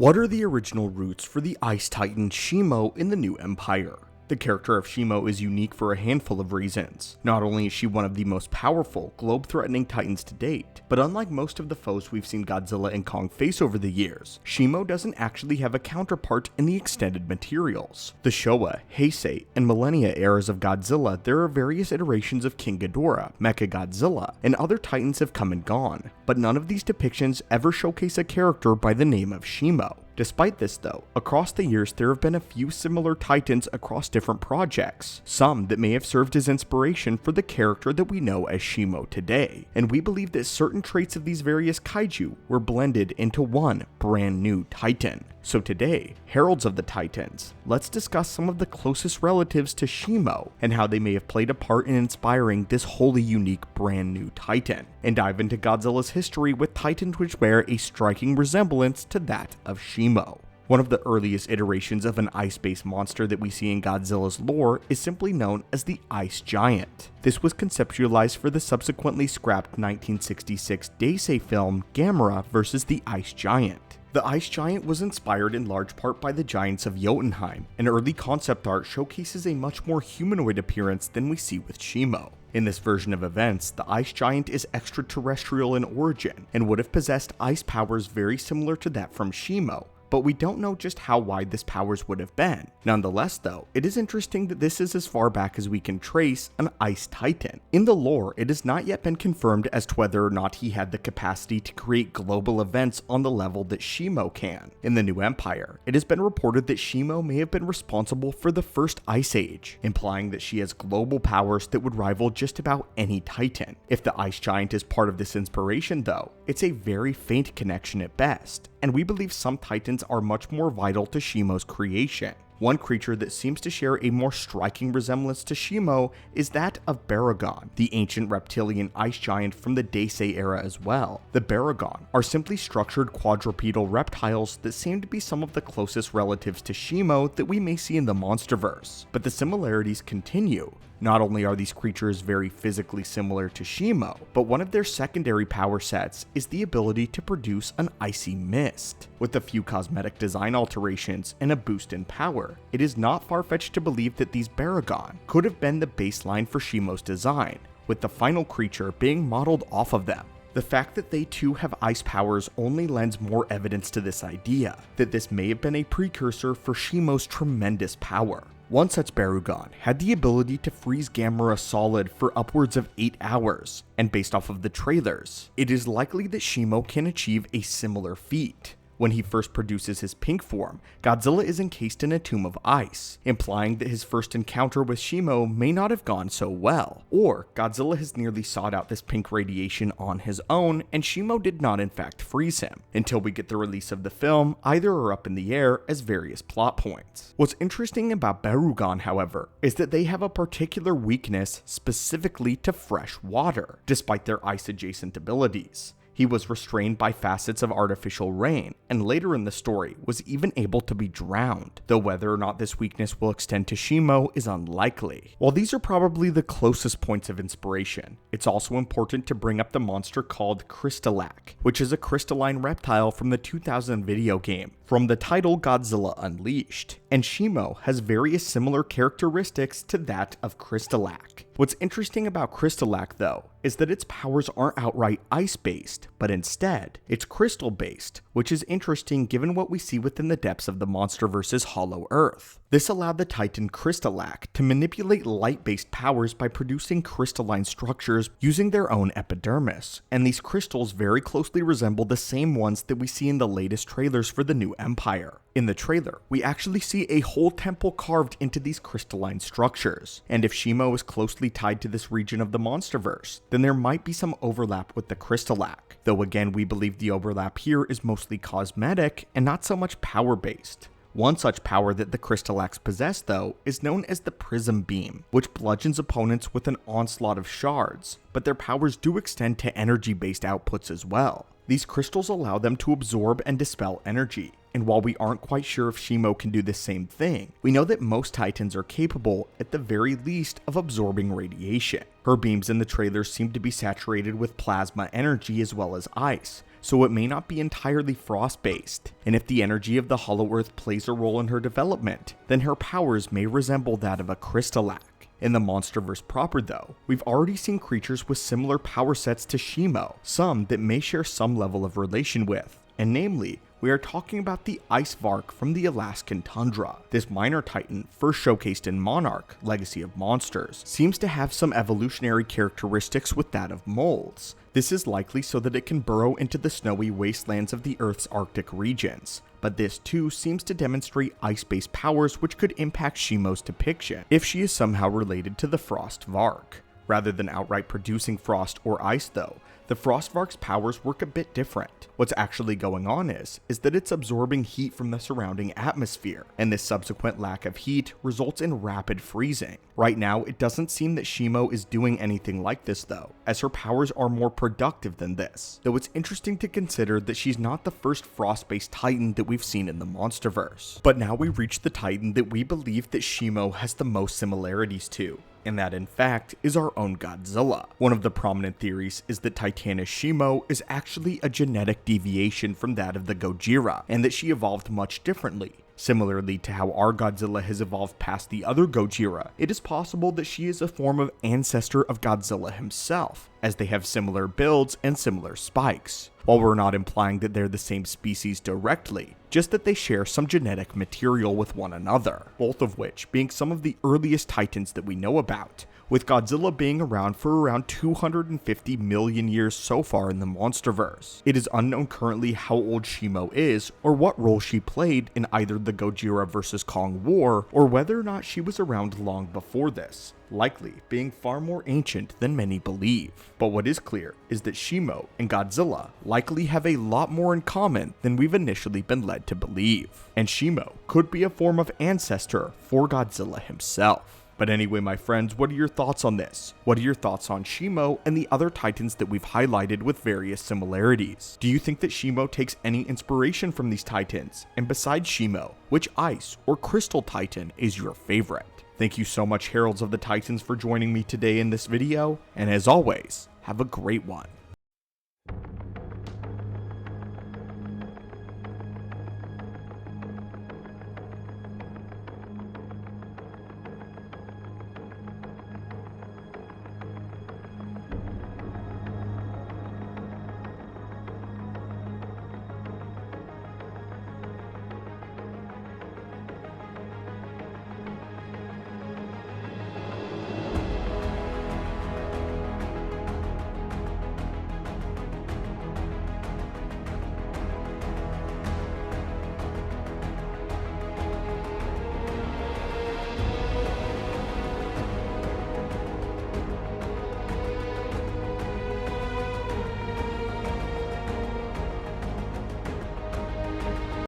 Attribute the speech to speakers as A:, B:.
A: What are the original roots for the Ice Titan Shimo in the New Empire? The character of Shimo is unique for a handful of reasons. Not only is she one of the most powerful, globe-threatening titans to date, but unlike most of the foes we've seen Godzilla and Kong face over the years, Shimo doesn't actually have a counterpart in the extended materials. The Showa, Heisei, and Millennia eras of Godzilla, there are various iterations of King Ghidorah, Mechagodzilla, and other titans have come and gone, but none of these depictions ever showcase a character by the name of Shimo. Despite this though, across the years there have been a few similar titans across different projects, some that may have served as inspiration for the character that we know as Shimo today, and we believe that certain traits of these various kaiju were blended into one brand new titan. So today, Heralds of the Titans, let's discuss some of the closest relatives to Shimo and how they may have played a part in inspiring this wholly unique brand new titan, and dive into Godzilla's history with titans which bear a striking resemblance to that of Shimo. One of the earliest iterations of an ice-based monster that we see in Godzilla's lore is simply known as the Ice Giant. This was conceptualized for the subsequently scrapped 1966 Heisei film Gamera vs. the Ice Giant. The Ice Giant was inspired in large part by the giants of Jotunheim, and early concept art showcases a much more humanoid appearance than we see with Shimo. In this version of events, the Ice Giant is extraterrestrial in origin, and would have possessed ice powers very similar to that from Shimo, but we don't know just how wide this powers would have been. Nonetheless though, it is interesting that this is as far back as we can trace an Ice Titan. In the lore, it has not yet been confirmed as to whether or not he had the capacity to create global events on the level that Shimo can. In the New Empire, it has been reported that Shimo may have been responsible for the first Ice Age, implying that she has global powers that would rival just about any Titan. If the Ice Giant is part of this inspiration though, it's a very faint connection at best, and we believe some Titans are much more vital to Shimo's creation. One creature that seems to share a more striking resemblance to Shimo is that of Barugon, the ancient reptilian ice giant from the Heisei era as well. The Barugon are simply structured quadrupedal reptiles that seem to be some of the closest relatives to Shimo that we may see in the Monsterverse, but the similarities continue. Not only are these creatures very physically similar to Shimo, but one of their secondary power sets is the ability to produce an icy mist. With a few cosmetic design alterations and a boost in power, it is not far-fetched to believe that these Barugon could have been the baseline for Shimo's design, with the final creature being modeled off of them. The fact that they too have ice powers only lends more evidence to this idea, that this may have been a precursor for Shimo's tremendous power. One such Barugon had the ability to freeze Gamera solid for upwards of 8 hours, and based off of the trailers, it is likely that Shimo can achieve a similar feat. When he first produces his pink form, Godzilla is encased in a tomb of ice, implying that his first encounter with Shimo may not have gone so well, or Godzilla has nearly sought out this pink radiation on his own and Shimo did not in fact freeze him. Until we get the release of the film, either are up in the air as various plot points. What's interesting about Barugon, however, is that they have a particular weakness specifically to fresh water, despite their ice-adjacent abilities. He was restrained by facets of artificial rain, and later in the story was even able to be drowned, though whether or not this weakness will extend to Shimo is unlikely. While these are probably the closest points of inspiration, it's also important to bring up the monster called Crystalac, which is a crystalline reptile from the 2000 video game, from the title Godzilla Unleashed, and Shimo has various similar characteristics to that of Crystalac. What's interesting about Crystalac though, is that its powers aren't outright ice-based, but instead, it's crystal-based, which is interesting given what we see within the depths of the Monsterverse's Hollow Earth. This allowed the Titan Crystalac to manipulate light-based powers by producing crystalline structures using their own epidermis, and these crystals very closely resemble the same ones that we see in the latest trailers for the New Empire. In the trailer, we actually see a whole temple carved into these crystalline structures, and if Shimo is closely tied to this region of the Monsterverse, then there might be some overlap with the Crystalac, though again we believe the overlap here is mostly cosmetic and not so much power-based. One such power that the Crystalacs possess though is known as the Prism Beam, which bludgeons opponents with an onslaught of shards, but their powers do extend to energy-based outputs as well. These crystals allow them to absorb and dispel energy, and while we aren't quite sure if Shimo can do the same thing, we know that most Titans are capable, at the very least, of absorbing radiation. Her beams in the trailer seem to be saturated with plasma energy as well as ice, so it may not be entirely frost-based. And if the energy of the Hollow Earth plays a role in her development, then her powers may resemble that of a Crystalak. In the Monsterverse proper though, we've already seen creatures with similar power sets to Shimo, some that may share some level of relation with, and namely, we are talking about the Ice Vark from the Alaskan tundra. This minor titan, first showcased in Monarch, Legacy of Monsters, seems to have some evolutionary characteristics with that of moles. This is likely so that it can burrow into the snowy wastelands of the Earth's Arctic regions, but this too seems to demonstrate ice-based powers which could impact Shimo's depiction, if she is somehow related to the Frost Vark. Rather than outright producing frost or ice though, the Frostvark's powers work a bit different. What's actually going on is that it's absorbing heat from the surrounding atmosphere, and this subsequent lack of heat results in rapid freezing. Right now, it doesn't seem that Shimo is doing anything like this though, as her powers are more productive than this, though it's interesting to consider that she's not the first frost-based titan that we've seen in the Monsterverse. But now we reach the titan that we believe that Shimo has the most similarities to, and that in fact is our own Godzilla. One of the prominent theories is that Titanus Shimo is actually a genetic deviation from that of the Gojira, and that she evolved much differently. Similarly to how our Godzilla has evolved past the other Gojira, it is possible that she is a form of ancestor of Godzilla himself, as they have similar builds and similar spikes. While we're not implying that they're the same species directly, just that they share some genetic material with one another, both of which being some of the earliest titans that we know about, with Godzilla being around for around 250 million years so far in the Monsterverse. It is unknown currently how old Shimo is, or what role she played in either the Gojira vs. Kong war, or whether or not she was around long before this, likely being far more ancient than many believe. But what is clear is that Shimo and Godzilla likely have a lot more in common than we've initially been led to believe, and Shimo could be a form of ancestor for Godzilla himself. But anyway, my friends, what are your thoughts on this? What are your thoughts on Shimo and the other titans that we've highlighted with various similarities? Do you think that Shimo takes any inspiration from these titans? And besides Shimo, which ice or crystal titan is your favorite? Thank you so much, Heralds of the Titans, for joining me today in this video, and as always, have a great one.